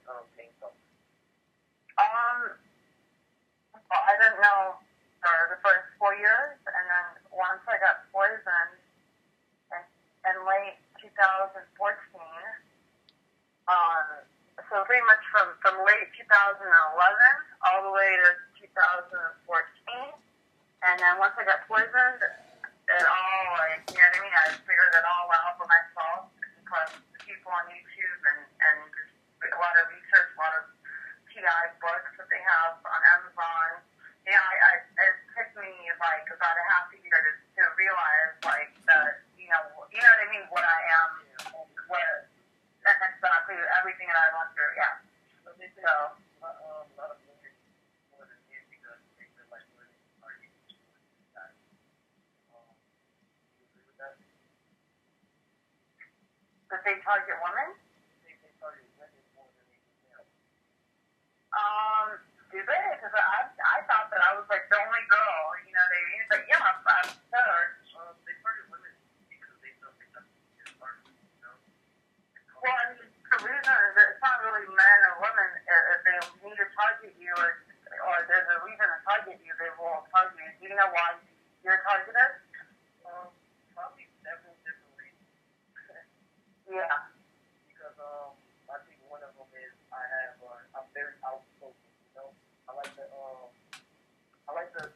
Well, I didn't know for the first 4 years, and then once I got poisoned in late 2014, so pretty much from late 2011 all the way to 2014, and then once I got poisoned, it all, like, you know what I mean, I figured it all out for myself, because the people on YouTube and just a lot of research, a lot of TI books that they have on Amazon. You know, it took me like about a half a year to realize, like, that, you know what I mean, what I am, what exactly everything that I went through, yeah. So, did they target women? Do they? Because I thought that I was like the only girl, you know what I mean? But yeah, I'm sure. Well, I mean, the reason is that it's not really men or women. If they need to target you, or there's a reason to target you, they will target you. Do you know why you're targeted? Probably several different reasons. Yeah. Because I think one of them is I'm very outspoken. You know, I like to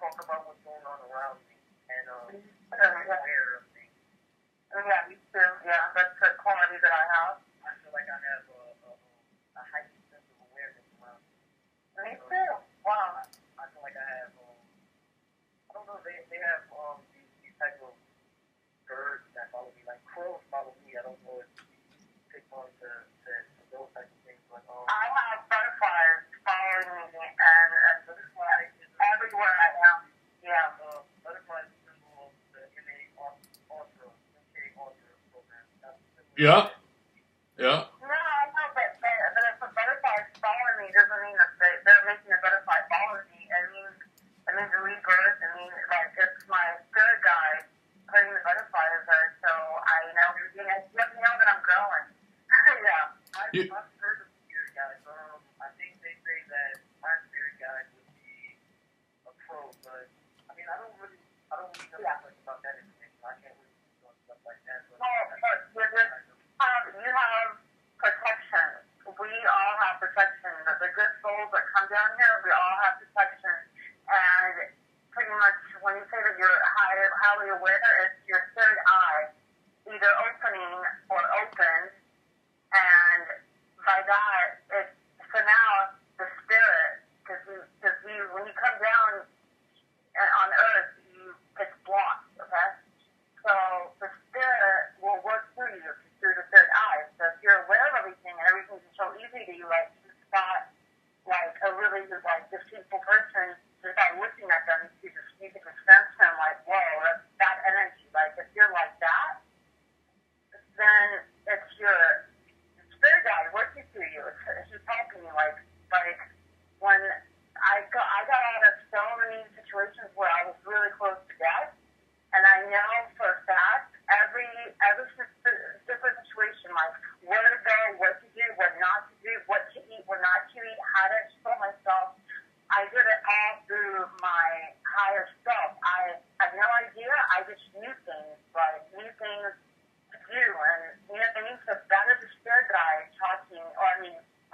talk about what's going on around me, and aware of things. Yeah, me too. Yeah, that's a quality that I have. I feel like I have a heightened sense of awareness around me. Me too. Wow. I feel like I have, I don't know, they have these type of birds that follow me, like crows follow me. I don't know if you take on to those type of things, but I have butterflies following me, and butterflies everywhere I am. Yeah. Butterflies symbol the Yeah. Yeah. No, I know, but if a butterfly is following me, doesn't mean that they're making a butterfly follow me. It means rebirth. It means, like, it's my spirit guide putting the butterflies there, so I know, let me know that I'm growing. Yeah. I've heard of spirit guides. I think they say that my spirit guide would be a crow, but I mean, I don't really know much about that information. I can't really do stuff like that. But you have protection. We all have protection. The good souls that come down here, we all have protection. And pretty much when you say that you're highly aware, it's your third eye either opening or open. And by that, so now the spirit, because when you come down on earth, it's blocked, okay? So the spirit will work through you through the third eye. So if you're aware of everything and everything's so easy to you, like, you spot like a really like deceitful person just by looking at them, you can just sense them, like, whoa, that's that energy. Like, if you're like that, then it's your spirit guide working through you. It's just helping you. Like when I got out of so many situations where I was really close to death, and I know for a fact every different situation, like where to go, what to do, what not to do, what to eat, what not to eat, how to express myself. I did it all through my higher self. I had no idea. I just knew things, like knew things to do, and you know what I mean. So that is a spirit guide talking, or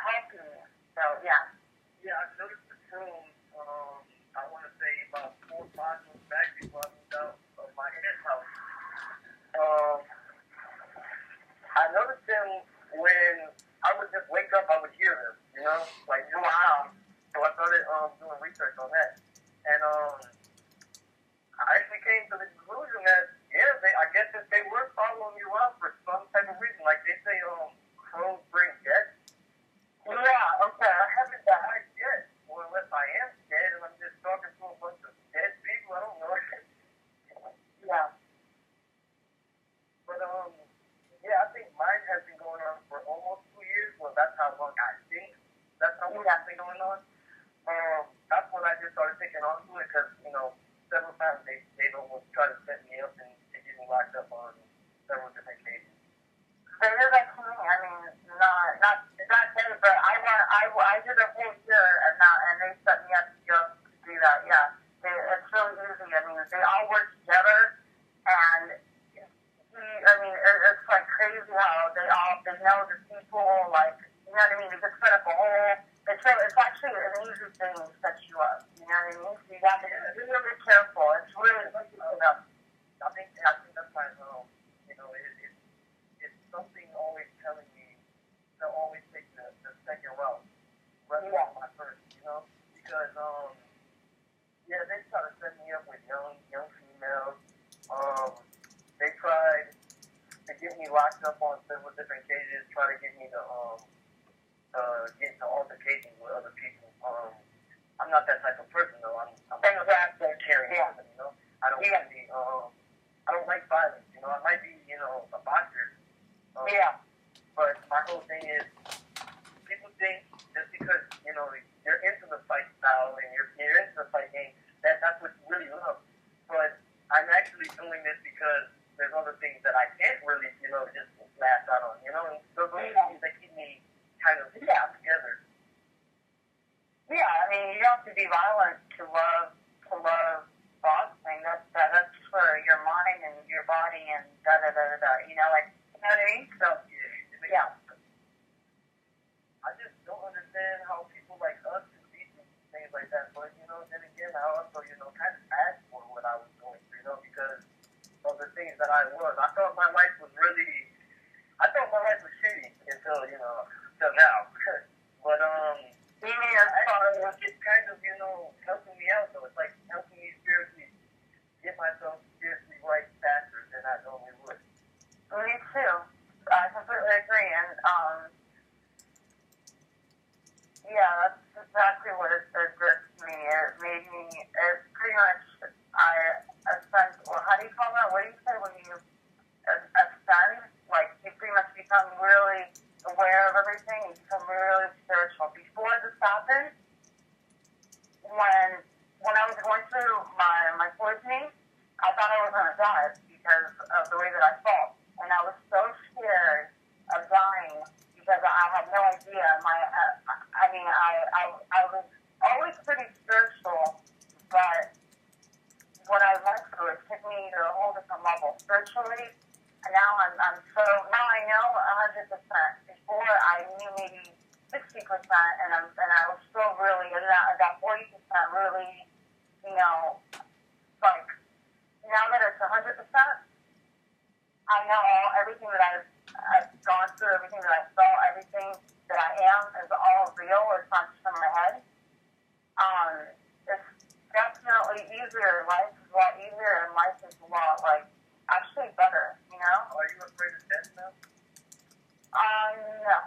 helping me. So yeah. Yeah, I noticed the room. I want to say about 4 or 5 months back before I moved out of my aunt's house. I noticed them when I would just wake up. I would hear them, you know, like, wow. So I started doing research on that, and I actually came to the conclusion that I guess if they were following you around for some type of reason, like they say, crows bring death. Yeah, okay, I haven't died yet, or unless I am dead and I'm just talking to a bunch of dead people. I don't know. Yeah. But yeah, I think mine has been going on for almost 2 years. Well, that's how long I think. That's how long it's been going on. That's when I just started taking on to it, because, you know, several times they almost try to set me up and they get me locked up on several different cases. They do that to me. I mean, not that day, but I did a whole year, and they set me up just to do that. Yeah, it's really easy. I mean, they all work together, and it's like crazy how they know the people, like, you know what I mean? They just set up a whole. It's actually an easy thing to set you up. You know what I mean? So you got to be really careful. It's really, I think that's my it's something always telling me to always take the second route rather than my first, because they try to set me up with young females. They tried to get me locked up on several different cases, try to get me to get into altercations with other people. I'm not that type of person though. I'm exactly caring person, I don't really I don't like violence, I might be, a boxer. But my whole thing is people think just because, you're into the fight style and you're into the fight game, that's what you really love. But I'm actually doing this because there's other things that I can't really, just lash out on, and those are things that keep me kind of together. Yeah, I mean, you don't have to be violent to love boxing. That's for your mind and your body and you know what I mean? So, yeah. I just don't understand how people like us can be things like that. But, then again, I also, kind of asked for what I was going through, because of the things that I was. I thought my life was shitty until now. But, it's kind of, helping me out, though. It's like helping me spiritually get myself spiritually right faster than I normally would. Me too. I completely agree. And, that's exactly what it did to me. It made me, pretty much, how do you call that? What do you say when you ascend? Like, you pretty much become really aware of everything. You become really spiritual. Before this happened, when I was going through my poisoning, I thought I was going to die because of the way that I felt. And I was so scared of dying because I had no idea. I was always pretty spiritual, but what I went through, it took me to a whole different level spiritually. And now now I know 100%. Before I knew maybe 60%, and I was still really, and that 40% really, like, now that it's 100%, I know everything that I've gone through, everything that I felt, everything that I am is all real. It's not just in my head. It's definitely easier. Life is a lot easier, and life is a lot, like, actually better, Are you afraid of death now? No.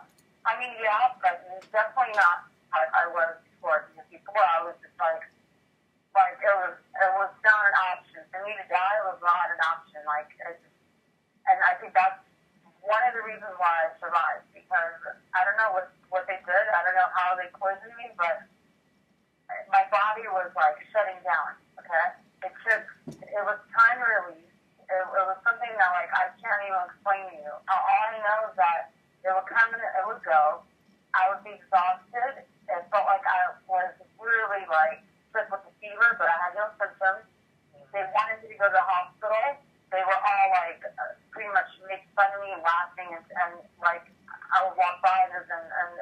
I mean, yeah, but definitely not like I was before. Because before I was just like it was not an option. For me to die was not an option. And I think that's one of the reasons why I survived. Because I don't know what they did. I don't know how they poisoned me, but my body was like shutting down. Okay, it was time release. It was something that, like, I can't even explain to you. All I know is that it would come and it would go. I would be exhausted. It felt like I was really, like, sick with a fever, but I had no symptoms. They wanted me to go to the hospital. They were all, like, pretty much making fun of me and laughing. And like, I would walk by and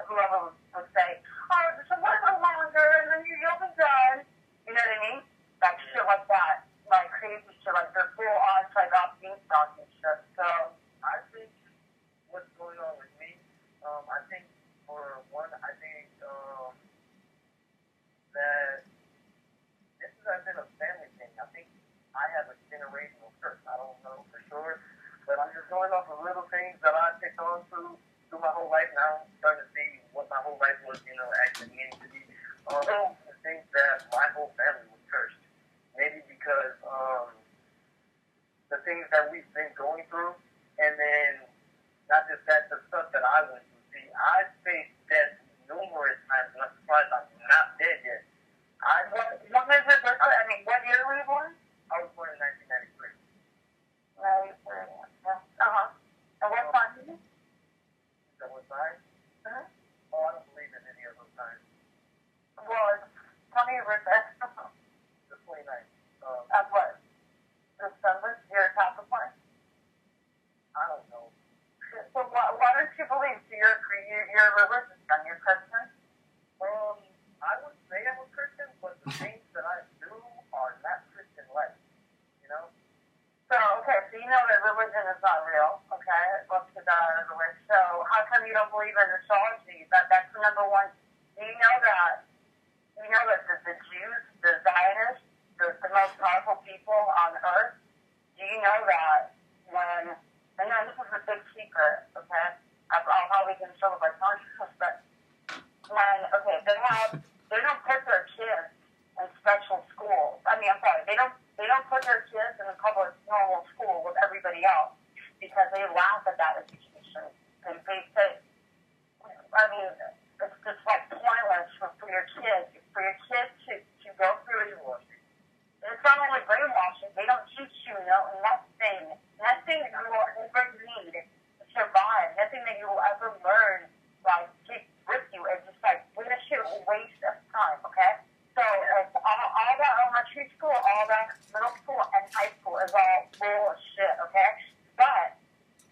whoever would say, oh, just a little bit longer, and then you'll be done. You know what I mean? Like, shit like that. Like, crazy shit, like, they're full on psychotic stalking shit. So, I think what's going on with me, I think, for one, that this has been a family thing. I think I have a generational curse. I don't know for sure, but I'm just going off of little things that I picked on through my whole life. Now I'm starting to see what my whole life was, actually meaning to be. The things that my whole family was cursed. Maybe because the things that we've been going through, and then not just that, the stuff that I went through. See, I faced death numerous times, and I'm surprised I'm not dead yet. what is it? I mean, what year were you born? I was born in 1993. 93. And what time? So what time? Uh-huh. Oh, I don't believe in any of those times. your religion then? You're Christian? I would say I'm a Christian, but the things that I do are not Christian-like, you know? So, okay, so you know that religion is not real, okay? Let's get that out of the way. So, how come you don't believe in astrology? That's the number one. Do you know that? You know that the Jews, the Zionists, the most powerful people on earth, do you know that when, and then this is a big secret, okay? I'll probably get in trouble by telling you this, but when, okay, they don't put their kids in special schools. I mean, I'm sorry, they don't put their kids in a public normal school with everybody else because they laugh at that education. And they say, I mean, it's just like pointless for your kids to go through. It's not only brainwashing, they don't teach you nothing that you will ever need to survive, nothing that you will ever learn, like, take with you. It's just like, bullshit, waste of time, okay? So, all that elementary school, all that middle school, and high school is all bullshit, okay? But,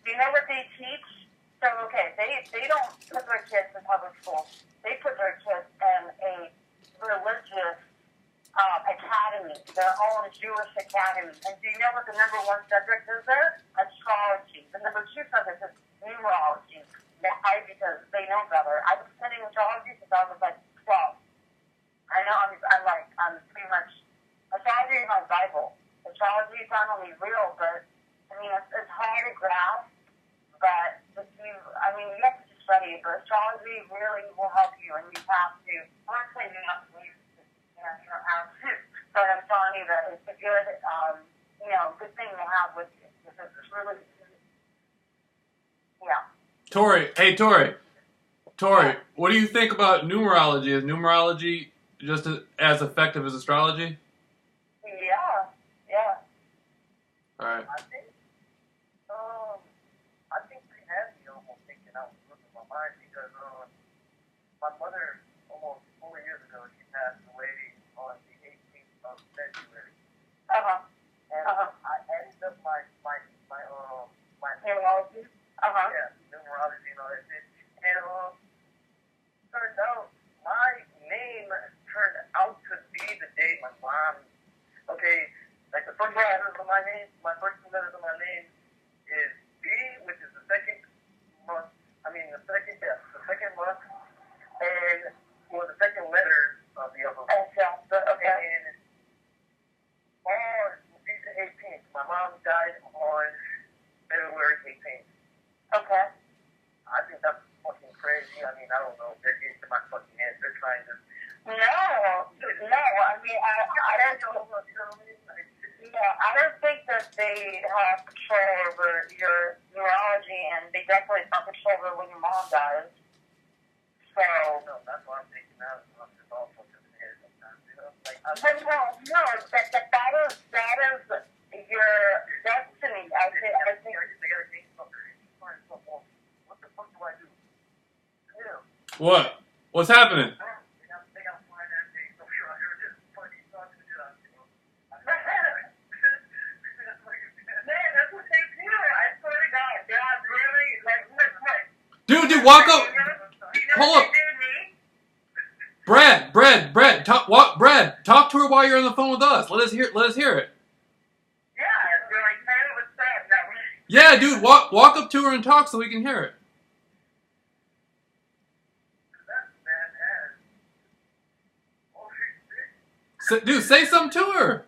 do you know what they teach? So, okay, they don't put their kids in public school. They put their kids in a religious academy, their own Jewish academy. And do you know what the number one subject is there? Astrology. The number two subject is numerology. Why? Because they know better. I was studying astrology since I was like 12. I know I'm pretty much, astrology is my Bible. Astrology is not only real, but, I mean, it's hard to grasp, but you have to just study it. But astrology really will help you, and you have to, I'm not saying you have to believe it, you don't have to, but I'm telling you that it's a good, good thing to have with you, because it's really, yeah. Tori, hey Tori, what do you think about numerology? Is numerology just as effective as astrology? Yeah. All right. I think they have me almost thinking out looking my mind because my mother almost 4 years ago she passed away on the 18th of February. And I ended up my Numerology. yeah, numerology and all that shit. And turned out my name turned out to be the day my mom. Okay, like the first letters of my name, my first two letters of my name is B, which is the second month. I mean the second month, and the second letter of the other. Okay. And on the 18th, my mom died on February 18th. Okay. I think that's fucking crazy. I mean, I don't know. They're getting to my fucking head. They're trying to. No. I mean, I don't know. I don't think that they have control over your neurology, and they definitely have control over when your mom dies. So. No, that's what I'm thinking now. I'm just all fucking in the head sometimes. You know, like no, that is your destiny. I think. They gotta change something. What the fuck do I do? Yeah. What? What's happening? They gotta find that thing. So sure, I heard this funny talking to us. Man, that's what they do. I swear to God, God really, like, Dude, walk up. Hold up. Brad, talk to her while you're on the phone with us. Let us hear it. Yeah, they're like, man, what's that? No. Yeah, dude, walk up to her and talk so we can hear it. Dude, say something to her.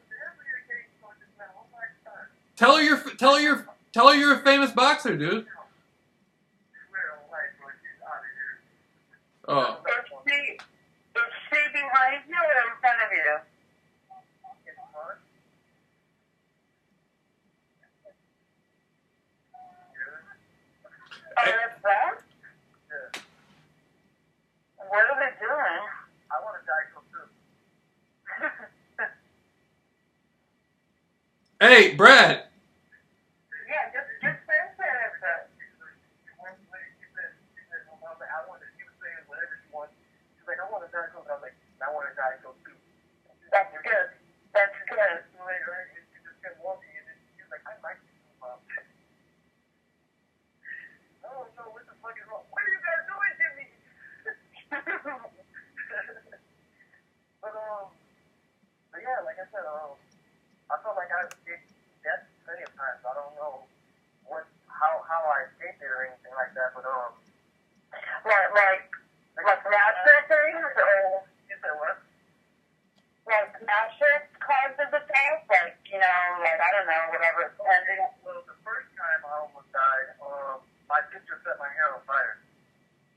Tell her you're a famous boxer, dude. Oh. Is she behind you or in front of you? That? What are they doing? I want to die so soon. Hey, Brad. Yeah, just say it. I want to die so soon. I was like, I want to die so soon. That's good. She just kept walking, and then she was like, I like you, Mom. I don't know what the fuck is wrong. What are you guys doing to me? Like mattress things, or You said what? like mattress causes of death, like, you know, like, I don't know, whatever. Well, the first time I almost died, my sister set my hair on fire.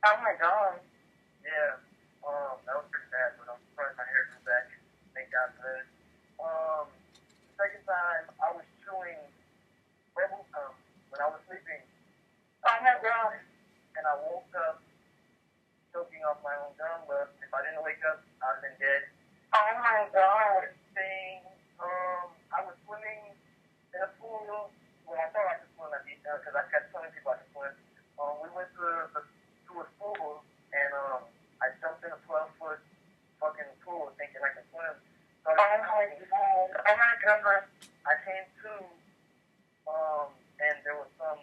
Oh my god. Yeah, that was pretty bad, but I'm surprised my hair grew back. Thank God for that. The second time, I was chewing bubble gum when I was sleeping, Oh my god. and I woke up choking off my own gum, but if I didn't wake up, I'd have been dead. Oh my god. Thing, I was swimming in a pool. Well, I thought I could swim at the because I kept telling people I could swim. We went to a pool, and I jumped in a 12-foot fucking pool thinking I could swim. So Oh my god. Oh my god. I came to, and there was some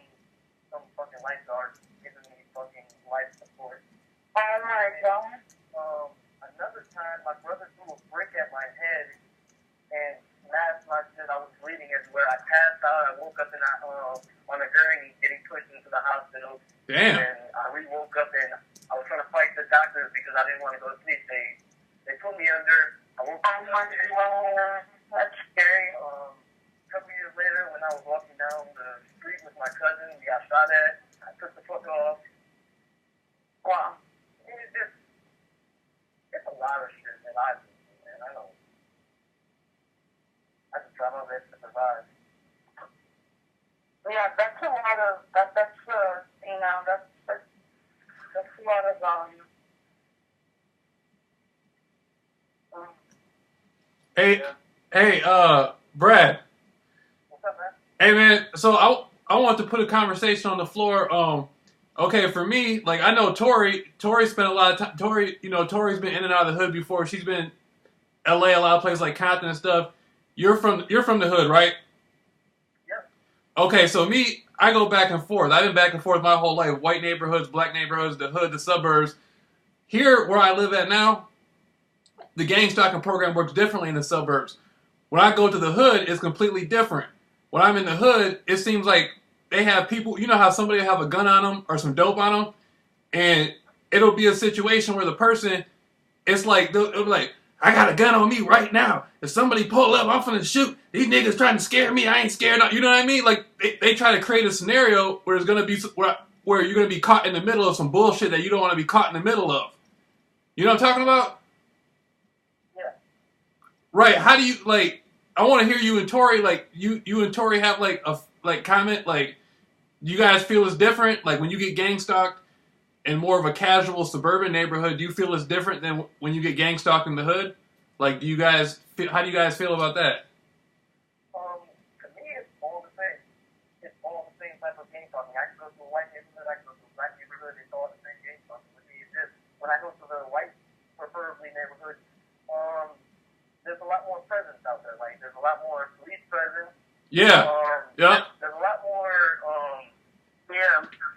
fucking lifeguard giving me fucking life support. Oh my god. Another time, my brother threw a brick at my head and smashed my shit. I was bleeding everywhere. I passed out. I woke up on a gurney getting pushed into the hospital. Damn. And I woke up and I was trying to fight the doctors because I didn't want to go to sleep. They put me under. I woke up. Oh my god. That's scary. A couple years later, when I was walking down the street with my cousin, we got shot at. I took the fuck off. Wow. It's a lot of shit that I've been through, man. I know. I just try my best to survive. Yeah, that's a lot of, you know, that's a lot of, Hey, Brad. What's up, man? Hey, man. So I want to put a conversation on the floor. Okay, for me, like, I know Tori spent a lot of time. Tori's been in and out of the hood before. She's been LA, a lot of places like Compton and stuff. You're from the hood, right? Yep. Okay, so me, I go back and forth. I've been back and forth my whole life. White neighborhoods, black neighborhoods, the hood, the suburbs. Here, where I live at now, the gang stalking program works differently in the suburbs. When I go to the hood, it's completely different. When I'm in the hood, it seems like they have people, you know how somebody will have a gun on them or some dope on them, and it'll be a situation where the person, it's like, it'll be like, I got a gun on me right now. If somebody pull up, I'm finna shoot. These niggas trying to scare me. I ain't scared. You know what I mean? Like, they try to create a scenario where it's gonna be, where you're gonna be caught in the middle of some bullshit that you don't want to be caught in the middle of. You know what I'm talking about? Yeah. Right. How do you, like, I want to hear you and Tori, like, you and Tori have, like, a, like, comment, like, you guys feel it's different? Like, when you get gang stalked in more of a casual suburban neighborhood, do you feel it's different than when you get gang stalked in the hood? Like, how do you guys feel about that? To me, it's all the same. It's all the same type of gang stalking. I can go to a white neighborhood, I can go to a black neighborhood, it's all the same gang stalking. With me, it's just, when I go to the white, preferably neighborhood, there's a lot more presence out there. Like, there's a lot more police presence. Yeah. Yeah. There's a lot more,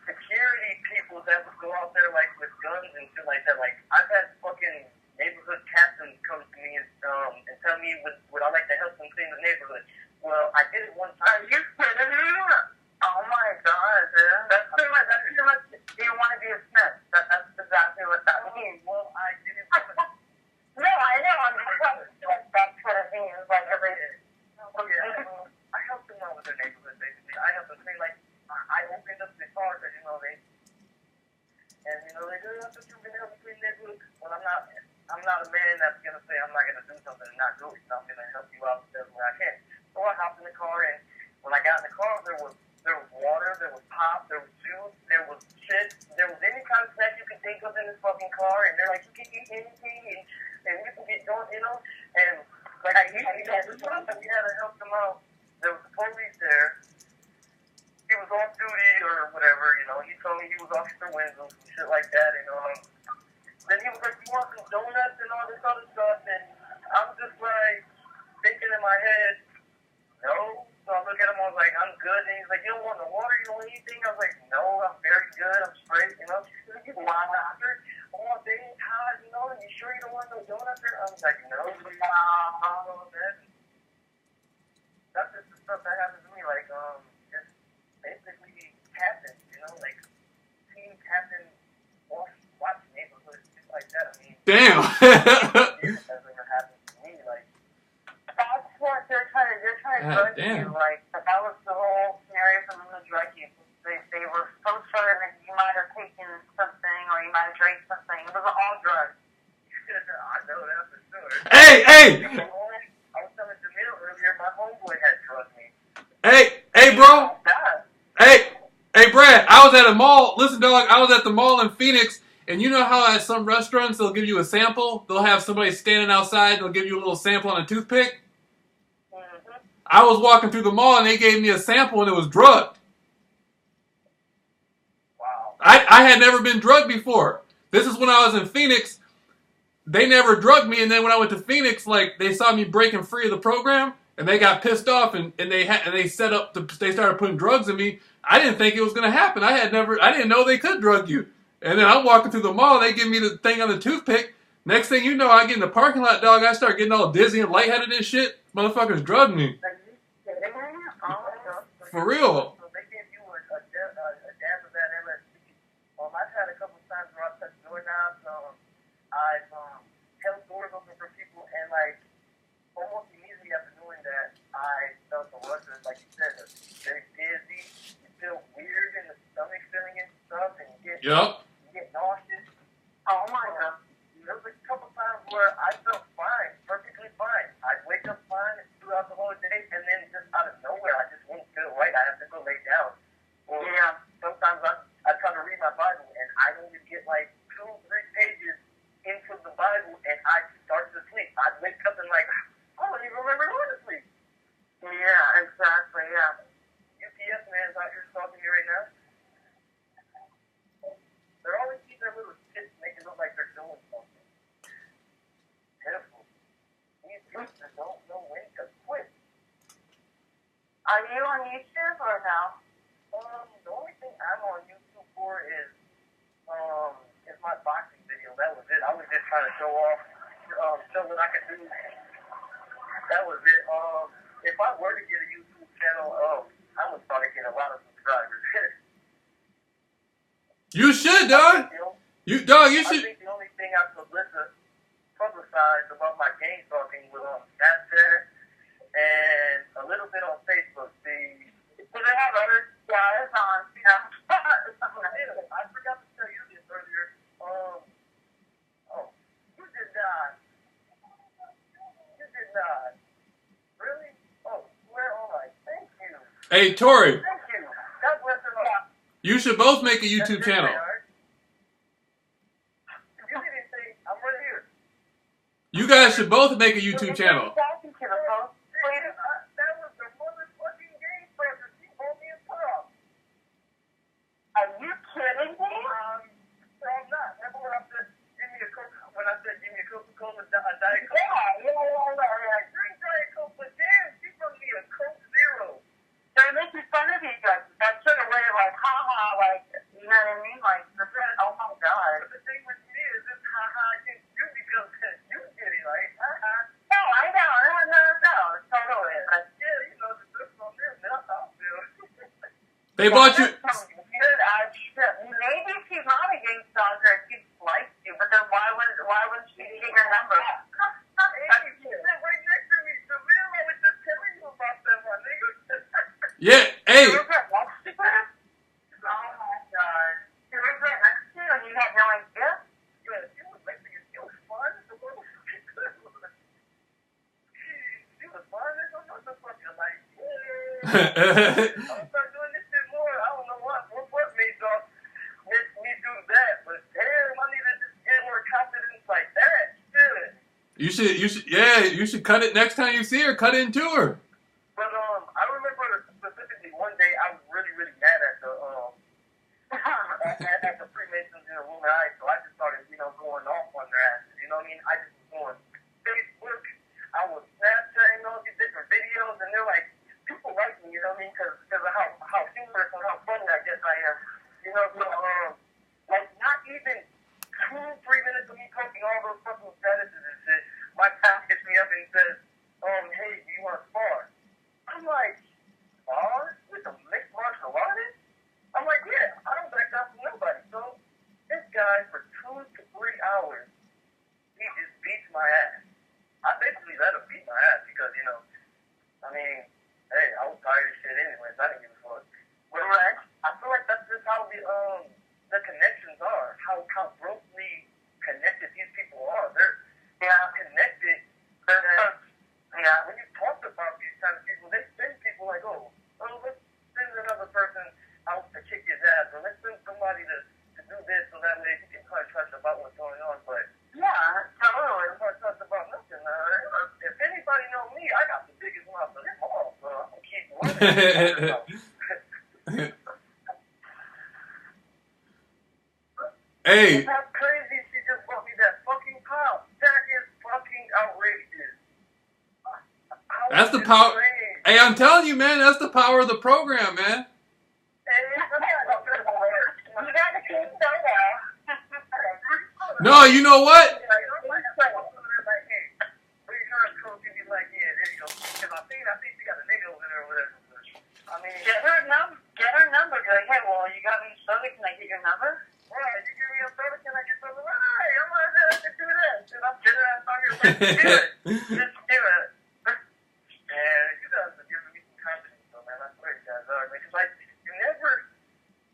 security people that would go out there, like, with guns and shit like that. Like, I've had fucking neighborhood captains come to me and tell me would I like to help them clean the neighborhood. Well, I did it one time. Are you kidding me? Oh my god, dude. That's too much. Do you want to be a snitch? That's exactly what that means. Well, I didn't. No, I know. I'm just like, that's what it means. Like, every. I helped them out with their neighborhood, basically. I helped them clean, like, I opened up the car because, they that's what you're going to help me clean the neighborhood. Well, I'm not a man that's going to say I'm not going to do something and not do it. So I'm going to help you out the best way I can. So I hopped in the car, and when I got in the car, there was water, there was pop, there was juice, there was shit, there was any kind of snack you could think of in this fucking car, and they're like, you can eat anything, and you can get done, and like we had to help them out. There was the police there. He was off duty or whatever, he told me he was Officer Winslow, some shit like that, and then he was like, you want some donuts and all this other stuff, and I'm just like, thinking in my head, no. So I look at him, I was like, I'm good, and he's like, you don't want no water, you don't want anything? I was like, no, I'm very good, I'm straight, He's like, you want doctor? Oh, dang, Todd, you sure you don't want no donuts? I was like, no, man. That's just the stuff that happens to me, like, just basically captain, like team captain watch neighborhoods, like that. I mean, Damn. it has ever happened to me. Like, that's what they're trying to God drug you. damn. Like, that was the whole scenario for them to drug you. They were so sure that you might have taken something or you might have drank something. It was all drugs. I know that for sure. Hey. I was telling Jamil earlier, my homeboy had drugged me. Hey, bro. Yeah. Hey, Brad. I was at a mall. Listen, dog. I was at the mall in Phoenix, and you know how at some restaurants they'll give you a sample. They'll have somebody standing outside. They'll give you a little sample on a toothpick. Mm-hmm. I was walking through the mall, and they gave me a sample, and it was drugged. Wow. I had never been drugged before. This is when I was in Phoenix. They never drugged me, and then when I went to Phoenix, like they saw me breaking free of the program, and they got pissed off, and they set up they started putting drugs in me. I didn't think it was gonna happen. I didn't know they could drug you. And then I'm walking through the mall, they give me the thing on the toothpick. Next thing you know, I get in the parking lot, dog. I start getting all dizzy and lightheaded and shit. Motherfuckers drugged me. Are you kidding me? Oh my God. For real. So they gave you a dab of that LSD. I've had a couple times where I've touched doorknobs. I've held doors open for people, and like almost immediately after doing that, I felt the rushes, like you said, very dizzy. You feel weird in the stomach feeling and stuff, and you get nauseous. Oh my God. There was a couple times where I felt fine, perfectly fine. I'd wake up fine throughout the whole day, and then just out of nowhere, I just wouldn't feel right. I have to go lay down. Or sometimes I try to read my Bible, and I don't even get like 2-3 pages into the Bible, and I start to sleep. I'd wake up and like, I don't even remember going to sleep. Yeah, exactly, yeah. UPS man's out here stalking me right now. They're always keeping their little shit, making it look like they're doing something. Pitiful. These people don't know when to quit. Are you on YouTube or no? The only thing I'm on YouTube for is my boxing video. That was it. I was just trying to show off, show what I could do. That was it. If I were to get a YouTube channel, I would probably get a lot of subscribers. You should, dog. You should. I think the only thing I publicized about my game talking was on Snapchat and a little bit on Facebook. Do they have other guys on Snapchat? I forgot to tell you this earlier. You did not. You did not. Really? Oh, where am I? Thank you. Hey, Tori. Thank you. God bless her all. You should both make a YouTube channel. You didn't say, I'm right here. You guys should both make a YouTube channel. Talking to the folks. That was the motherfucking game presser. She told me it's tough. Are you kidding me? I'm not. Remember when I said, give me a Coca-Cola, a Diet Coke? Yeah. Drink Diet Coke, but damn, she brought me a Coke Zero. They're making fun of you guys. That sort of way, like, haha, like, you know what I mean? Like, oh my God. But the thing with me is this haha against you because you get it, like, haha. No, I know. No. Totally. But, Yeah, you know, the difference on them, that's how I feel. They bought you. Maybe she's not a game stalker if she likes you, but then why would she get your number? Hey, you sit right next to me. Jamil, I was just telling you about that one, nigga. Yeah, hey. Oh my God. She was right next to you and you had no idea? Yeah, she was Mexican. She was fun. She was fun. What the fuck? I'm like, yeah. I'm start doing this shit more. I don't know what made me do that, but damn, I need to just get more confidence like that. Shit. You should cut it next time you see her. Cut it into her. But I remember specifically one day I was really, really mad at the at the Freemasons in the Illuminati, so I just started, going off on their asses. You know what I mean? I just was going Facebook. I was Snapchatting all these different videos, and they're like, people like me. You know what I mean? Because of how humorous and how funny I guess I am. So like not even 2-3 minutes of me posting all those fucking statuses and shit, my pal hits me up and says, hey, do you want to spar? I'm like, spar? With a mixed martial artist? I'm like, yeah, I don't back down from nobody. So this guy for 2 to 3 hours my ass. I basically let him beat my ass because, you know, I mean, hey, I was tired of shit anyways. I didn't give a fuck. But I feel like that's just how the connections are. How grossly connected these people are. They're connected. When you talk about these kind of people, they send people like, oh, let's send another person out to kick his ass, or let's send somebody to do this so that way he can touch about what's going on. But totally, touch about nothing. If anybody know me, I got the biggest mouth of them all, so I'm gonna keep running. Hey. That's crazy. She just bought me that fucking pop. That is fucking outrageous. That's the power. Hey, I'm telling you, man, that's the power of the program, man. No, you know what? Get her number. Be like, hey, well, you got me soda. Can I get your number? Right, you give me a soda, can I get something? Hey, I'm gonna do that. Dude, I'm just on your way to do it. Just do it. And you guys are giving me some confidence, though, man. I swear you guys are, man. Because, like,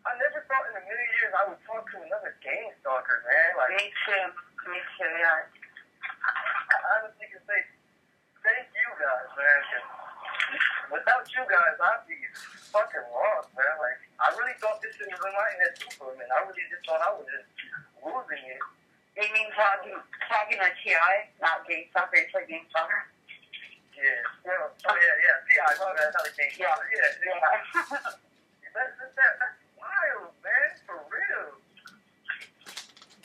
I never thought in a million years I would talk to another gang stalker, man. Like, Me too, yeah. I honestly can say thank you guys, man. 'Cause without you guys, I'd be fucking lost, man. Like, I really thought this shit was in my head too for a minute. I really just thought I was just losing it. You mean talking like TI, not gang stalker? It's like gang stalker. Yeah. Well, yeah. See, I love that. How they came. Yeah. That's wild, man. For real.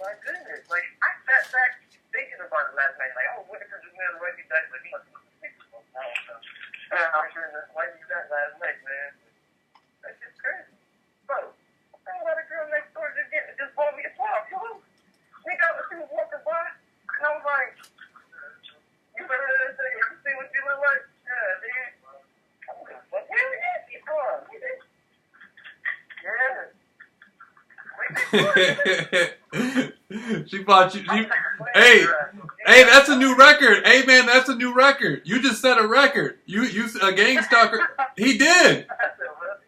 My goodness. Like, I sat back thinking about it last night. Like, I was waiting for this man to write me back. Like, he must be sick or something. I don't know. I'm sure that's why you that last night, man. That's just crazy. Bro, I got a girl next door just bought me a top. Nigga, she was walking by, and I was like, you better see what she look like? Yeah, dude. I'm gonna fuck you. Where is she from? Yeah. She bought you. Hey, that's a new record. Hey, man, that's a new record. You just set a record. You a gang stalker. He did.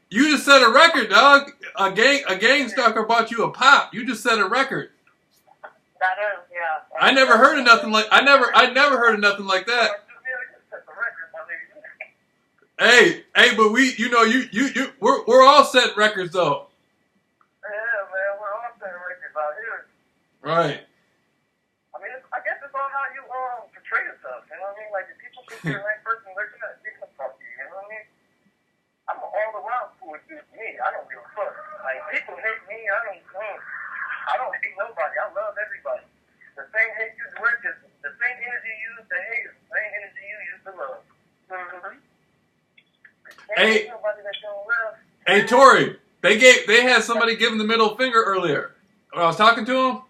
You just set a record, dog. A gang stalker bought you a pop. You just set a record. That is, yeah. I never heard of nothing like. I never heard of nothing like that. Hey, but we're all setting records though. Yeah, man, we're all setting records out here. Right. I mean, I guess it's all how you portray yourself. You know what I mean? Like, if people think you're a nice person, they're gonna fuck you. You know what I mean? I'm an all-around fool. It's me. I don't give a fuck. Like, people hate me. I don't hate nobody. I love everybody. The same hate you direct is the same energy you use to hate is the same energy you use to love. Mm-hmm. Hey, nobody that you don't love. Hey, Tori, they had somebody give him the middle finger earlier. When I was talking to him.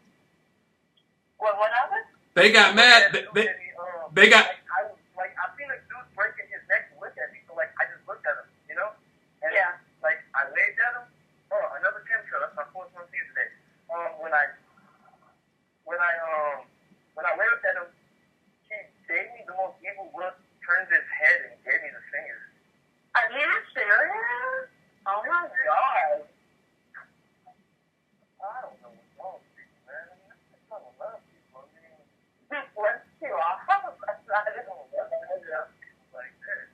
What happened? They got mad. They got. I seen a dude breaking his neck to look at me, so like I just looked at him, you know? And like I waved at him. Oh, another chemtrail. That's my fourth one today. When I waved at him, he gave me the most evil look, turned his head, and gave me the finger. Are you serious? Oh my God. I don't know what's wrong with people, man. I don't love people. I mean, what's too awful? I don't know. Like this.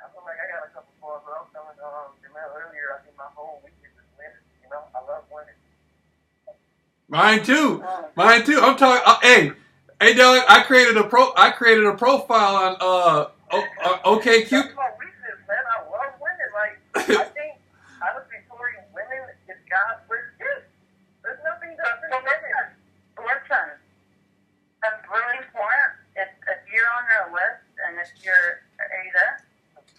I feel like I got a couple balls, but I was telling Jamel earlier, I think my whole week is just winning. You know, I love winning. Mine too. I'm talking. Hey, dog. I created a profile on OkCupid. That's my weakness, man. I love winning. Like, I think honestly, Tori, women is God's first gift. There's nothing to Listen, it's really important. If you're on their list and if you're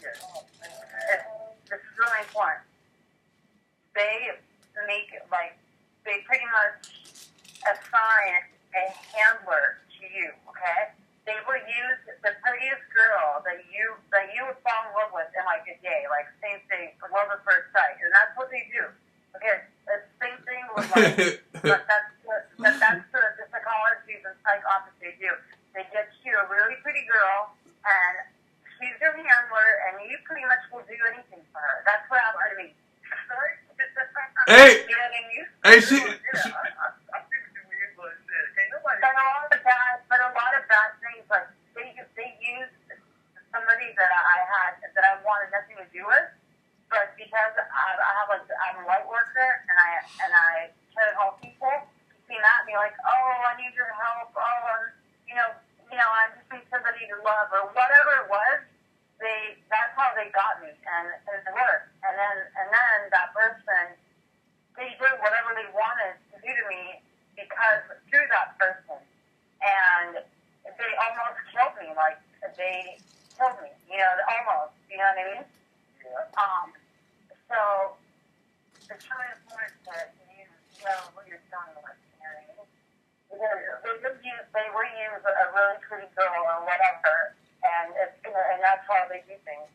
it's really important. They pretty much assign a handler to you, okay? They will use the prettiest girl that you would fall in love with in like a day, like same thing, love at first sight, and that's what they do. Okay, it's the same thing with like, that's the they get you a really pretty girl, and she's your handler, and you pretty much will do anything for her. That's what happened to me. Hey, you know what I mean? hey, I see what you mean, but shit, ain't nobody. But a lot of bad things, like they used somebody that I had that I wanted nothing to do with, but because I'm a light worker and I try to help people, see that and be like, oh, I need your help. Oh, I just need somebody to love or whatever it was. That's how they got me, and it worked. And then that person, they did whatever they wanted to do to me because through that person, and they almost killed me. Like they killed me, almost. You know what I mean? Yeah. So it's really important to use what you're doing, like, you know what I mean? Because they will use a really pretty girl or whatever, and that's how they do things.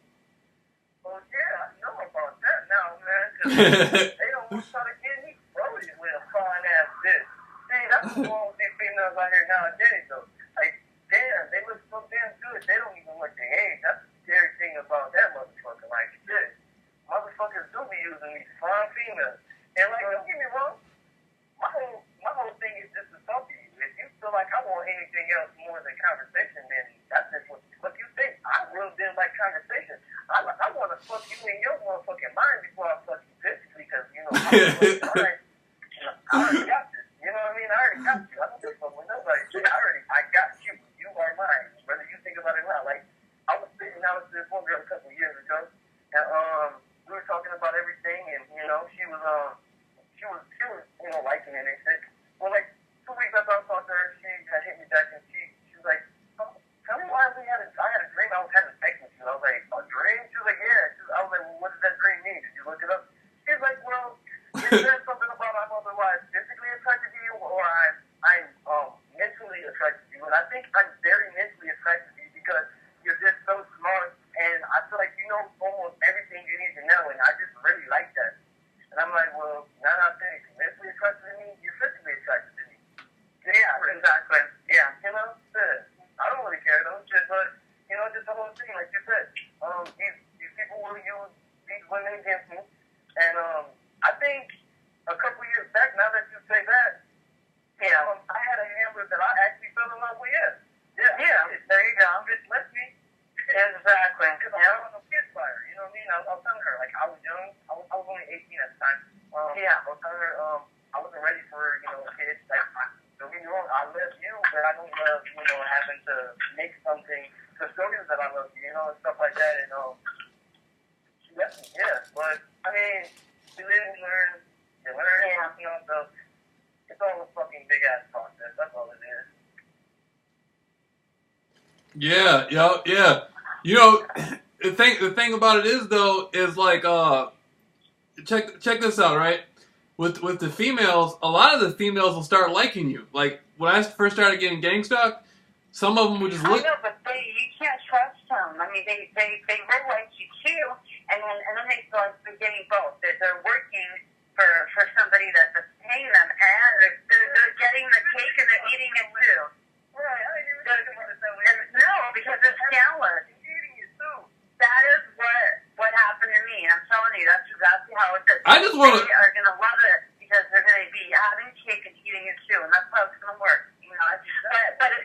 Well, yeah, I know about that now, man, because they don't want to try to get me floated with a fine ass bitch. See, that's what's wrong with these females out here nowadays, though. Like, damn, they look so damn good, they don't even look their age. That's the scary thing about that motherfucker. Like, shit, motherfuckers do be using these fine females. And, like, don't get me wrong, my whole thing is just to talk to you. If you feel like I want anything else more than conversation, then that's just what you think. I really didn't like conversation. I want to fuck you in your motherfucking mind before I fuck you physically, because, I already got this. You know what I mean? I already got you. I don't give a fuck with nobody. I got you. You are mine. Whether you think about it or not. Like, I was sitting out with this one girl a couple of years ago, and we were talking about everything, and she was liking it and shit. Well, like 2 weeks after I talked to her, she had hit me back, and she was like, oh, tell me why I had a dream I was having sex with you. I was like, a dream? She was like, yeah. I was like, well, what does that dream mean? Did you look it up? She was like, well, it says something about I'm otherwise physically attracted to you, or I'm mentally attracted to you. And I think I'm very mentally attracted to you because you're just so smart, and I feel like you know almost everything you need to know, and I just really like that. And I'm like, well, now that I'm saying you're mentally attracted to me, you're physically attracted to me. Yeah, exactly. Yeah. I don't really care though, shit, but just the whole thing, like you said, these people will use these women against me, and I think a couple years back, now that you say that, I had a handler that I actually fell in love with. Yeah. There you go. Just let me. Exactly. Because I was a kid by her, you know what I mean? I was telling her, like, I was young. I was only 18 at the time. I was telling her, I wasn't ready for, kids. Like, don't get me wrong, I love you, but I don't love, having to make something to show you that I love you, and stuff like that. And, she left me, but, I mean, we live and learn. So it's all a fucking big ass process. That's all it is. Yeah. The thing about it is though is like check this out, right? With the females, a lot of the females will start liking you. Like when I first started getting gang stalked, some of them would just look. I know, but you can't trust them. I mean, they will like you too, and then they feel like they're getting both. They're working for somebody that's paying them, and they're getting the cake and they're eating it too. Right, I didn't even think about it that way. No, because it's scandalous. Eating it too. That is what happened to me. I'm telling you, that's exactly how it is. I just want to. They are going to love it because they're going to be having cake and eating it too, and that's how it's going to work. But if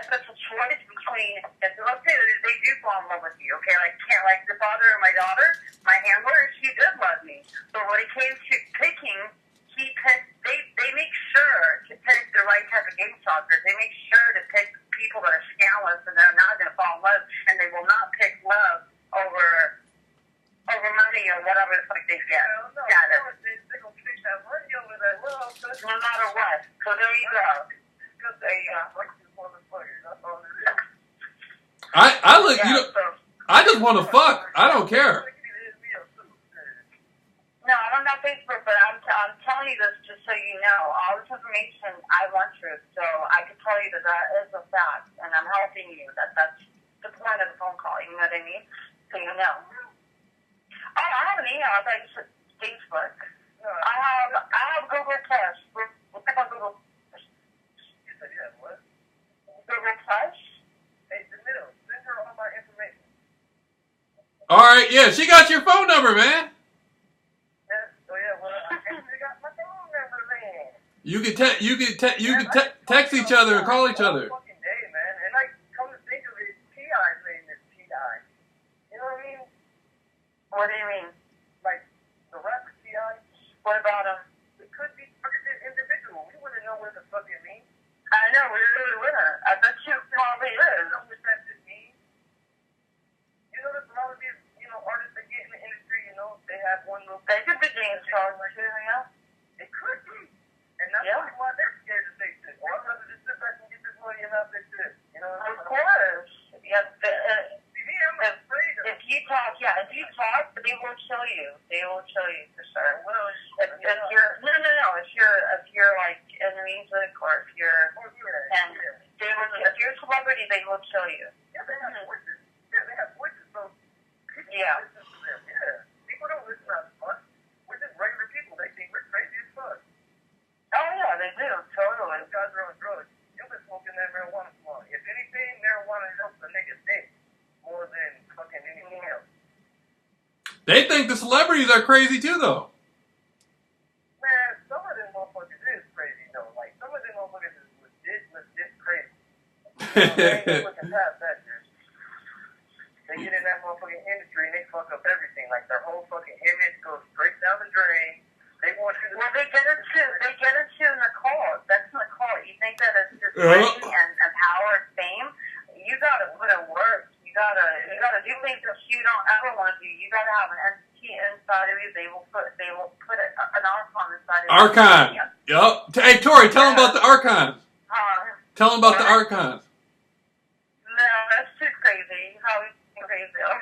it's a choice between, let's say that they do fall in love with you, okay, like the father of my daughter, my handler, she did love me, but when it came to picking, he picked. They make sure to pick the right type of game stalkers. They make sure to pick people that are scandalous and they're not going to fall in love, and they will not pick love over money or whatever the fuck they get. No, they're going to pick that money over that love. No matter what. So there you go. Because they like these motherfuckers. That's all it is. I look. I just want to fuck. I don't care. No, I'm not Facebook, but I'm telling you this just so you know. All this information I went through, so I can tell you that is a fact, and I'm helping you. That's the point of the phone call. You know what I mean? So you know. I have an email. I thought you said Facebook. I have Google Plus. Look up on Google. Yeah, she got your phone number, man. Well, I actually got my phone number, man. You can text each other and call each other. Fucking day, man. And like, come to think of it, T.I.'s name is T.I. You know what I mean? What do you mean? Like, the rapper T.I. What about him? It could be fucking individual. We wouldn't know what the fuck it means. I know, we really wouldn't. I bet you probably is. Know what that shit means. You know, there's a lot of these, artists that get in the industry, they have one little... They could be getting charged too, yeah? It could be. And that's why they're scared to say shit. Or I'd rather just sit back and get this money and not say shit. You know what I mean? Of course. Yeah, See, me, I'm afraid of if you talk, they will show you. They will show you for sure. Well, if you're if you're like in music or if you're if you're a celebrity, they will show you. Yeah, they have voices. Yeah, they have voices. So people listen to them. Yeah, people don't listen to us. We're just regular people. They think we're crazy as fuck. Oh yeah, they do totally. Those guys are on drugs. You've been smoking that marijuana for long. If anything, marijuana helps a nigga think more than fucking anything else. They think the celebrities are crazy too, though. Man, some of them motherfuckers is crazy though. Like some of them motherfuckers is legit crazy. They ain't looking past that shit. They get in that motherfucking industry and they fuck up everything. Like their whole fucking image goes straight down the drain. They want you to. Well, they get into in the cult. That's in the cult. You think that it's just money and power and fame? You gotta put in work. You gotta do things that you don't ever want to do. You gotta have an entity inside of you. They will put an archon inside of you. Archon. Yup. Hey, Tori, tell them about the archons. Tell them about the archons. No, that's too crazy. How crazy. Oh,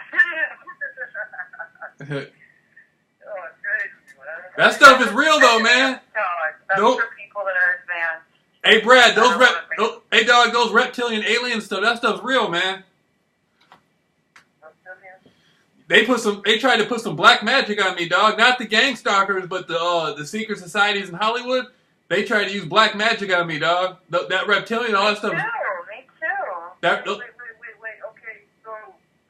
it's crazy, man. That stuff is real though, man. That's for people that are advanced. Hey, Brad, those reptilian alien stuff, that stuff's real, man. They tried to put some black magic on me, dog. Not the gang stalkers, but the secret societies in Hollywood. They tried to use black magic on me, dog. That reptilian, all that stuff. Me too. Wait. Okay, so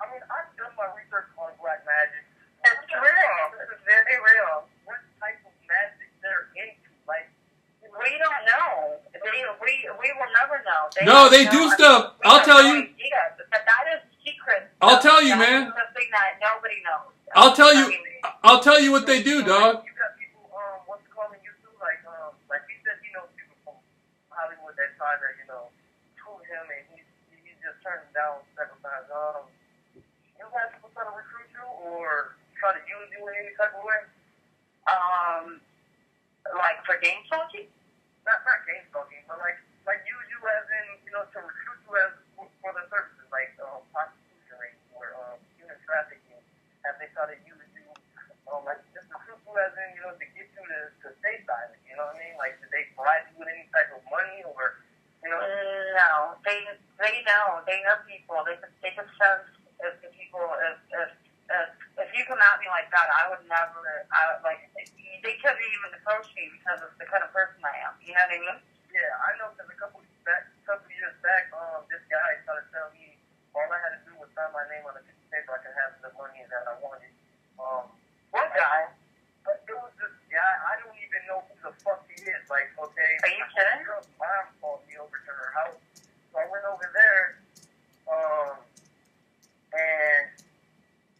I mean, I've done my research on black magic. It's real. It's very real. What type of magic they're into? Like, we don't know. We will never know. They do stuff. I'll tell you. But that is secret. I'll tell you, man. That's something that nobody knows. I'll tell you what they do, dog. You got people, what's it called in YouTube? Like he said, he knows people from Hollywood that tried to, tool him, and he just turned him down several times. You ever had people try to recruit you or try to use you in any type of way? Like for game stalking? Not game stalking, but like use you as in, to recruit you as for their services, like prostitution rates or human trafficking. Have they tried to use you, like just recruit you as in, to get you to stay silent? You know what I mean? Like, did they bribe you with any type of money or, No, they know. They know people. They can sense if you come at me like that, I would never. They couldn't even approach me because of the kind of person I am. You know what I mean? Yeah, I know because a couple years back, this guy tried to tell me all I had to do was sign my name on a piece of paper. I could have the money that I wanted. What guy? But it was this guy. I don't even know who the fuck he is. Like, okay. Are you kidding? My mom called me over to her house, so I went over there, and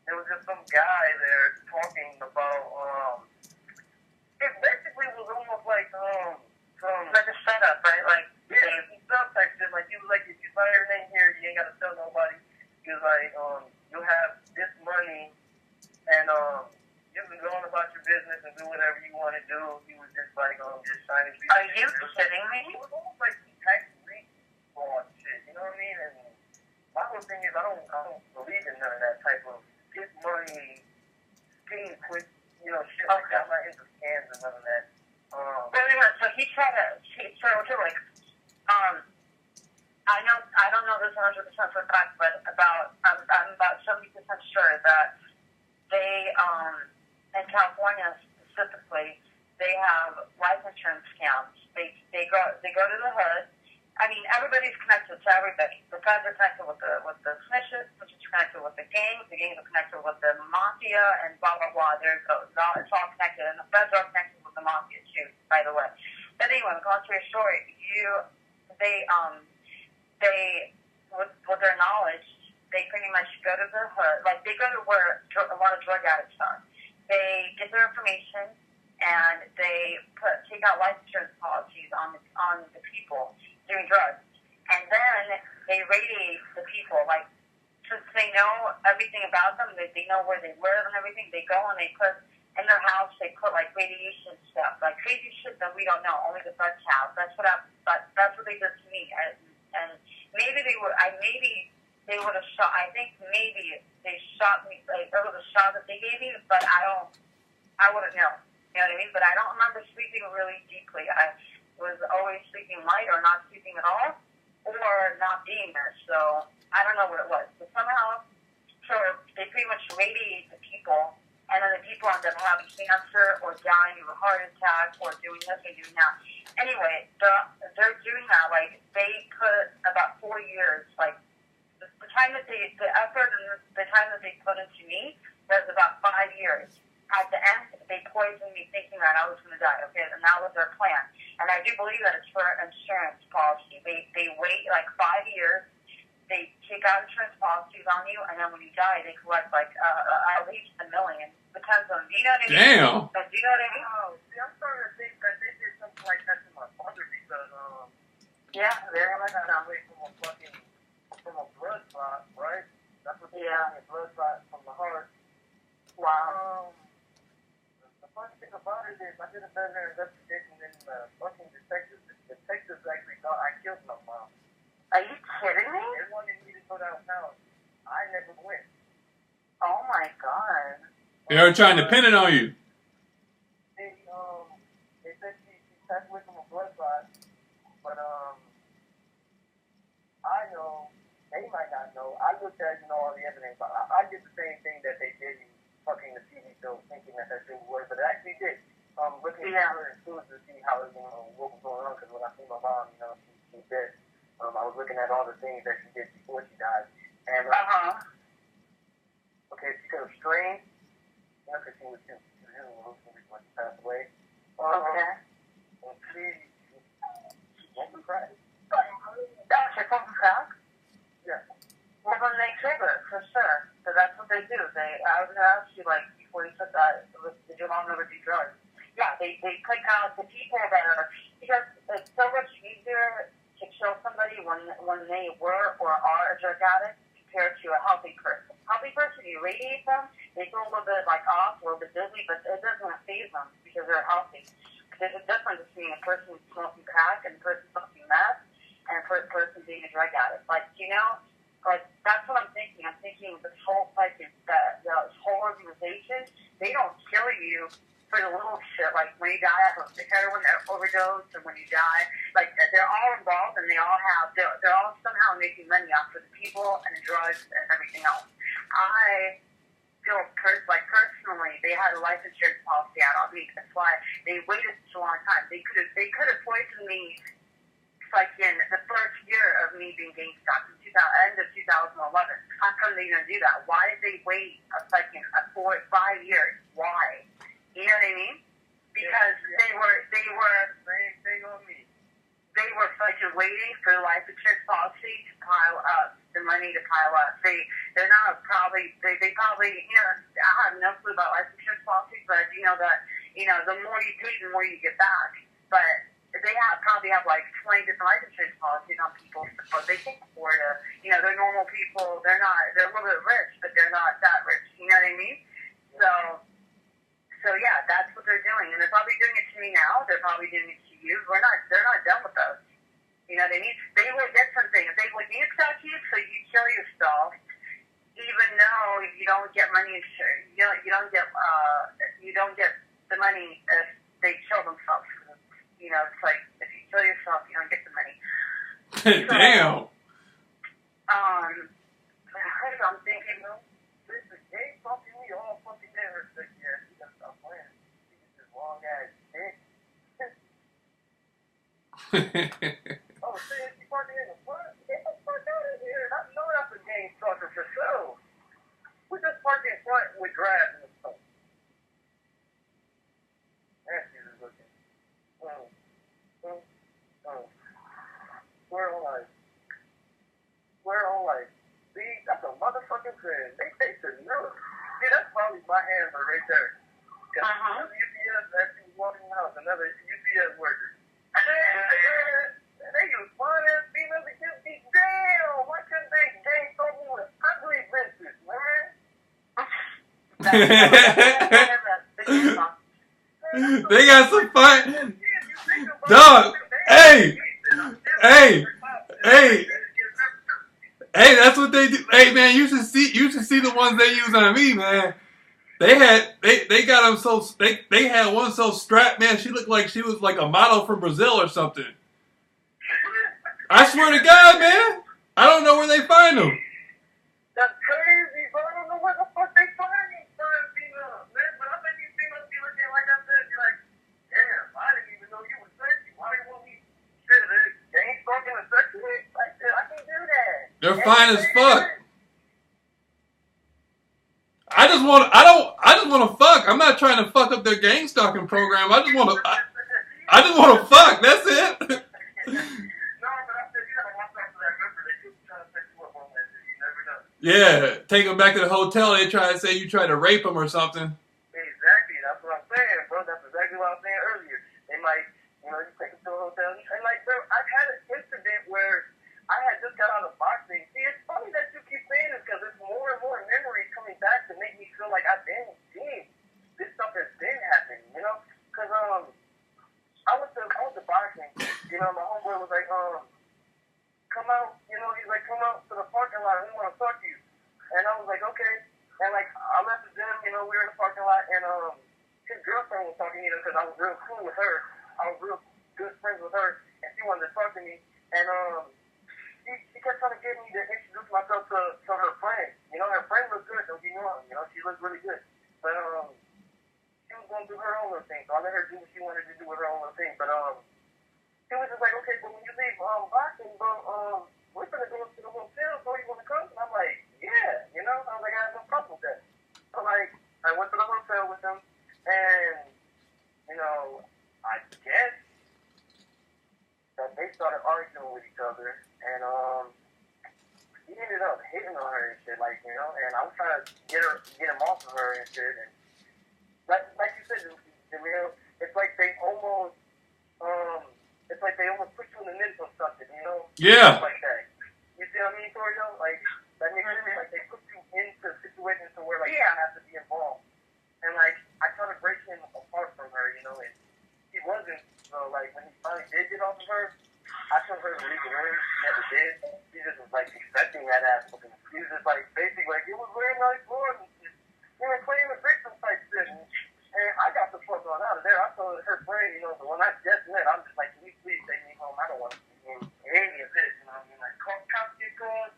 there was just some guy there talking about, it basically was almost like, Like a setup, right? Like, some stuff like this. Like, he was like, if you sign your name here, you ain't got to tell nobody. He was like, you'll have this money, and, you can go on about your business and do whatever you want to do. He was just like, just signing. Are you kidding me? It was almost like tax refund shit, you know what I mean? And my whole thing is, I don't believe in none of that type of get money, scheme quick, shit like that. I'm not into scams and none of that. So he tried to, I don't know this 100% for a fact, but I'm about 70% sure that they, in California specifically, they have life insurance scams. They go to the hood I mean, everybody's connected to everybody. The feds are connected with the snitches, which is connected with the gangs are connected with the mafia, and blah, blah, blah. There it goes. It's all connected, and the feds are connected with the mafia, too, by the way. But anyway, going to your story, they, with their knowledge, they pretty much go to the hood. Like, they go to where a lot of drug addicts are. They get their information, and they take out life insurance policies on the people doing drugs. And then they radiate the people, like, since they know everything about them, they know where they live and everything, they go and they put, in their house, they put, like, radiation stuff, like crazy shit that we don't know, only the feds have. That's what they did to me. And maybe they would have shot, I think maybe they shot me, like, there was a shot that they gave me, but I wouldn't know. You know what I mean? But I don't remember sleeping really deeply. I was always sleeping light or not sleeping at all, or not being there. So I don't know what it was. But somehow, so they pretty much radiate the people, and then the people end up having cancer or dying of a heart attack or doing this or doing that. Anyway, they're doing that. Like, they put about 4 years, like, the time that the effort and the time that they put into me was about 5 years. At the end, they poisoned me thinking that I was going to die. Okay, and that was their plan. And I do believe that it's for insurance policy. They wait like 5 years. They take out insurance policies on you, and then when you die, they collect like at least $1 million. Depends on. Do you know what I mean? Damn. Do you know what I mean? Oh, see, I'm starting to think that they did something like that to my father because Yeah, they're like got away from a blood clot, right? That's what they got, a blood clot from the heart. Wow. The funny thing about it is I did a better investigation than the fucking detectives. The detectives actually thought I killed my mom. Are you kidding me? They wanted me to go downtown. I never went. Oh my god. They were trying to pin it on you. They said she passed away from a blood clot, but I know, they might not know. I looked at, all the evidence. I did the same thing that they did in fucking the TV show, thinking that thing would work, but it actually did. Looking at her and tools to see how, what was going on, because when I see my mom, she did. I was looking at all the things that she did before she died. And, okay, she could have strained, because she was too loose when she passed away. Okay. And she went to crack. She went to crack? Yeah. Well, then they trigger it, for sure. So that's what they do. I was going to ask you, like, before you said that, did your mom ever do drugs? Yeah, they pick out the people that are, because it's so much easier to kill somebody when they were or are a drug addict compared to a healthy person. Healthy person, you radiate them, they feel a little bit like off, a little bit dizzy, but it doesn't faze them because they're healthy. There's a difference between a person smoking crack and a person smoking meth and a person being a drug addict. Like, like, that's what I'm thinking. I'm thinking this whole, like, this whole organization, they don't kill you for the little shit, like when you die of a heroin overdose or when you die, like they're all involved and they're all somehow making money off of the people and the drugs and everything else. I feel personally, they had a life insurance policy out on me. That's why they waited such a long time. They could have poisoned me like in the first year of me being gang stopped in end of 2011. How come they didn't do that? Why did they wait a 5 years? Why? You know what I mean? Because they were Same thing on me. They were fucking waiting for the life insurance policy to pile up, the money to pile up. They're not probably they probably I have no clue about life insurance policies, but I do know that the more you pay, the more you get back. But they probably have like 20 different life insurance policies on people, so they can't afford to. They're normal people. They're a little bit rich, but they're not that rich. You know what I mean? So yeah, that's what they're doing, and they're probably doing it to me now. They're probably doing it to you. They're not done with us. You know what I mean? They will get something. If they would use that to you, so you kill yourself, even though you don't get money insurance. You don't get the money if they kill themselves. It's like if you kill yourself, you don't get the money. Damn. I'm thinking, listen, they fucking me all fucking never said yeah, he doesn't stop playing. He gets this long ass dick. Oh, see, parked in front with grass and stuff. And she was looking. Swear on life. See, that's a motherfucking sin. They should know. See, that's probably my hammer right there. Another UPS as she was walking in the house, another UPS worker. They use fine ass females against me. Damn, why couldn't they gang something with ugly bitches, man? They got some fun. Dog, hey, that's what they do. Hey, man, you should see the ones they use on me, man. They got them so they had one so strapped, man. She looked like she was like a model from Brazil or something. I swear to God, man, I don't know where they find them. That's crazy, bro. I don't know where the fuck they find these females, man. But I bet these females be looking like I said, be like, damn, I didn't even know you were sexy. Why didn't we shit it? They ain't fucking a sexy. Like, I can't do that. They're fine as fuck. I just want to fuck. I'm not trying to fuck up their gang stalking program. I just want to fuck. That's it. No, but I said you gotta watch out for that member. They keep trying to set you up on that shit. You never know. Yeah, take them back to the hotel. They try to say you tried to rape them or something. Exactly. That's what I'm saying, bro. That's exactly what I was saying earlier. They might, you take them to a hotel. And like, bro, I've had an incident where I had just got out of boxing. See, it's funny that you keep saying this because it's more and more memories coming back to make me feel like I've been seeing this stuff has been happening, Because I went to boxing. My homeboy was like, come out. He's like, come out to the parking lot. We want to talk to you. And I was like, okay. And like, I left the gym. We were in the parking lot, and his girlfriend was talking to me because I was real cool with her. I was real good friends with her, and she wanted to talk to me. And she kept trying to get me to introduce myself to her friend. Her friend looked good, don't get me wrong. She looked really good. But she was going to do her own little thing, so I let her do what she wanted to do with her own little thing. But she was just like, okay, but when you leave boxing, bro, we're going to go to the hotel, so you want to come? And I'm like, yeah, I was like, I have no problem with that. So like, I went to the hotel with them, and, I guess that they started arguing with each other, and he ended up hitting on her and shit, like, and I was trying to get him off of her and shit, and like you said, Jamil, it's like they almost put you in the midst of something, Yeah. Like that. You see what I mean, Torio? Like, that makes sense. Like, they put you into situations to where, like, you have to be involved. And, like, I tried to break him apart from her, and he wasn't. So, like, when he finally did get off of her, I told her to leave the room. She never did. She just was, like, expecting that ass. She was just, like, basically, like, it was very nice Lord. Playing the victim type shit. And I got the fuck on out of there. I told her friend, the one I just met, I'm just like, can you please take me home? I don't want to be in any of this. Like, cops get called.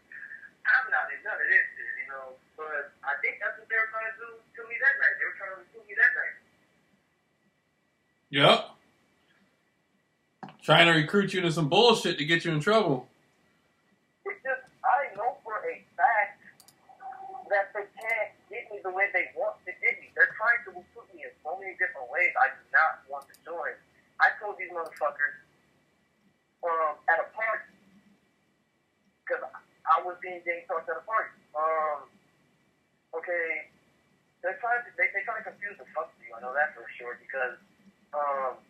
I'm not in none of this shit, But I think that's what they were trying to do to me that night. They were trying to recruit me that night. Yep. Trying to recruit you into some bullshit to get you in trouble. It's just, I know for a fact that they can't get me the way they want to get me. They're trying to recruit me in so many different ways. I do not want to join. I told these motherfuckers at a party, because I was being gang talked at a party. Okay, they try to confuse the fuck with you. I know that for sure because I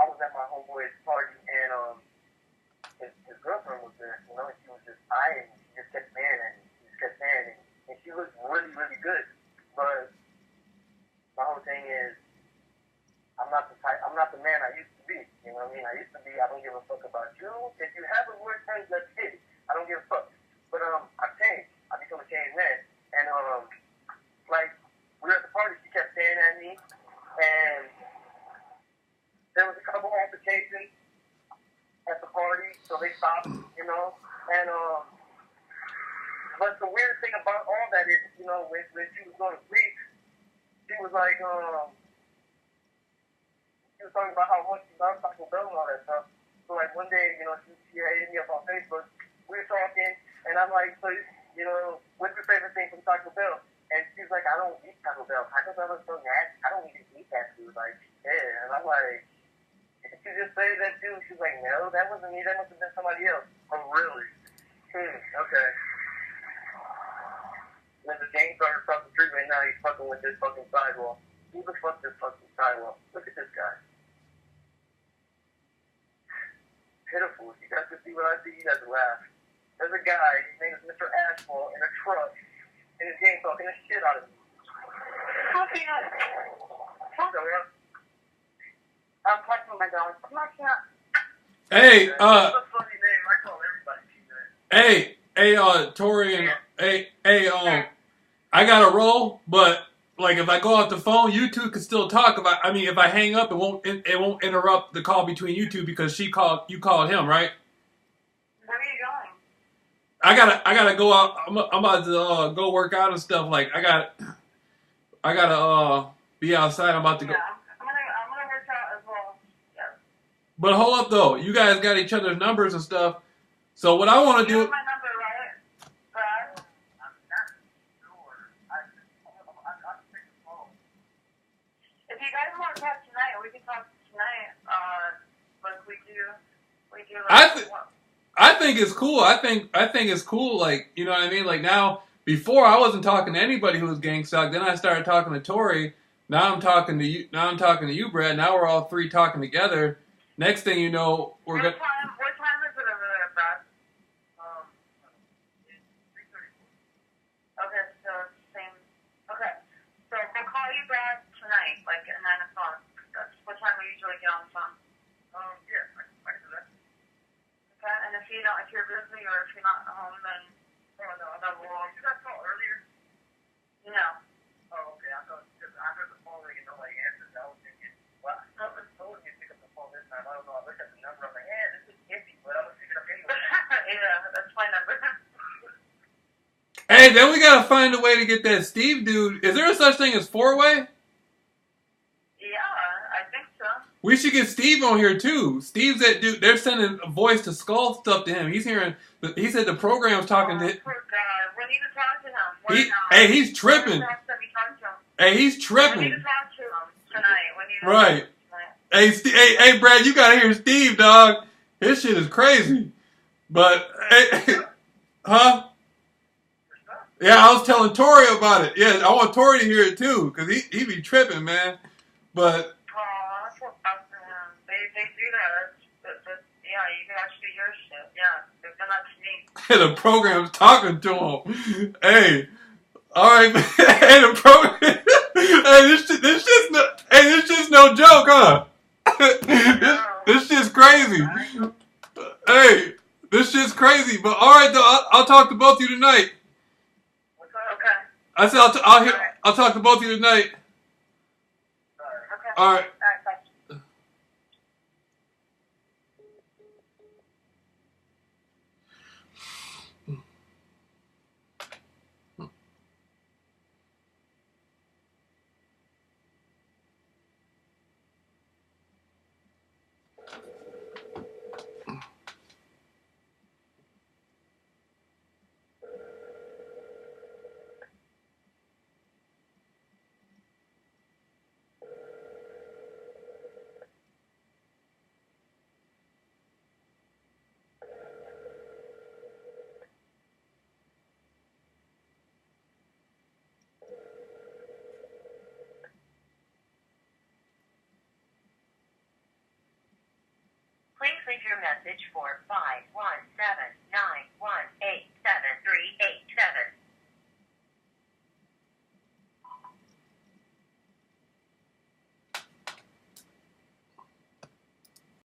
was at my homeboy's party and his girlfriend was there. And she was just eyeing me. She just kept staring at me. And she looked really, really good. But my whole thing is, I'm not the man I used to be. You know what I mean? I used to be, I don't give a fuck about you. If you have a boyfriend, let's get it. I don't give a fuck. But I've changed. I become a changed man. And like, we were at the party, she kept staring at me. And there was a couple altercations at the party, so they stopped, And but the weird thing about all that is, when she was going to sleep, she was like, she was talking about how much she loves Taco Bell and all that stuff. So like one day, she hit me up on Facebook. We were talking, and I'm like, so you know, what's your favorite thing from Taco Bell? And she's like, I don't eat Taco Bell. Taco Bell is so nasty. I don't even eat that food. Like, yeah. And I'm like, did you just say that too? She's like, no, that wasn't me. That must have been somebody else. Oh, really? Okay. When the gang started across the street right now, he's fucking with this fucking sidewalk. Who the fuck this fucking sidewalk? Look at this guy. Pitiful. You guys can see what I see. You guys laugh. There's a guy, his name is Mr. Asphalt, in a truck, and his gang talking the shit out of me. Come here. I'm talking to my dog. Come on, cat. Hey, That's a funny name. I call everybody that. Tori and I gotta roll, but like if I go off the phone, you two can still talk. If I hang up, it won't interrupt the call between you two because you called him, right? Where are you going? I gotta go out. I'm about to go work out and stuff. Like I gotta be outside. I'm about to go. Yeah, I'm gonna work out as well. Yeah. But hold up though, you guys got each other's numbers and stuff. So what I want to You do. have my number, right? Brad? I'm not sure. I'll take the phone. If you guys want to talk tonight, we can talk tonight. Like we do. I think it's cool. I think it's cool. Like, you know what I mean? Like now, before I wasn't talking to anybody who was gang stalked. Then I started talking to Tori. Now I'm talking to you. Now I'm talking to you, Brad. Now we're all three talking together. Next thing you know, we're gonna. What time is it over there, Brad? It's 3:34. Okay, so same. Okay, so we'll call you back tonight, like at 9 o'clock. That's what time we usually get on the phone. Yeah, I can do that. Okay, and if you're busy or if you're not home, then No, you guys called earlier? no. Oh, okay. I heard the phone ring and nobody answered. I was thinking, well, I was told you to pick up the phone this time. I don't know. I looked at the number. I'm like, this is empty, but I was picking up anyway. Yeah, that's my number. Hey, then we gotta find a way to get that Steve dude. Is there a such thing as four-way? Yeah, I think so. We should get Steve on here too. Steve's that dude. They're sending a voice to skull stuff to him. He's hearing. He said the program's talking to. Poor guy. We need to talk to him. He's tripping. Hey, he's tripping. We need to talk to him tonight. Right. Hey, Brad, you gotta hear Steve, dog. His shit is crazy. But, huh? Yeah, I was telling Tori about it. Yeah, I want Tori to hear it too, cause he be tripping, man. But. They do that. Yeah, you can actually hear shit. Yeah, they've done that to me. The program's talking to him. Hey, all right, man. Hey, the program. This shit's no joke, huh? This shit's crazy. Hey, this shit's crazy. But all right, though, I'll talk to both of you tonight. Okay. I said I'll talk to both of you tonight. Okay. All right. Bye. Please leave your message for 5179.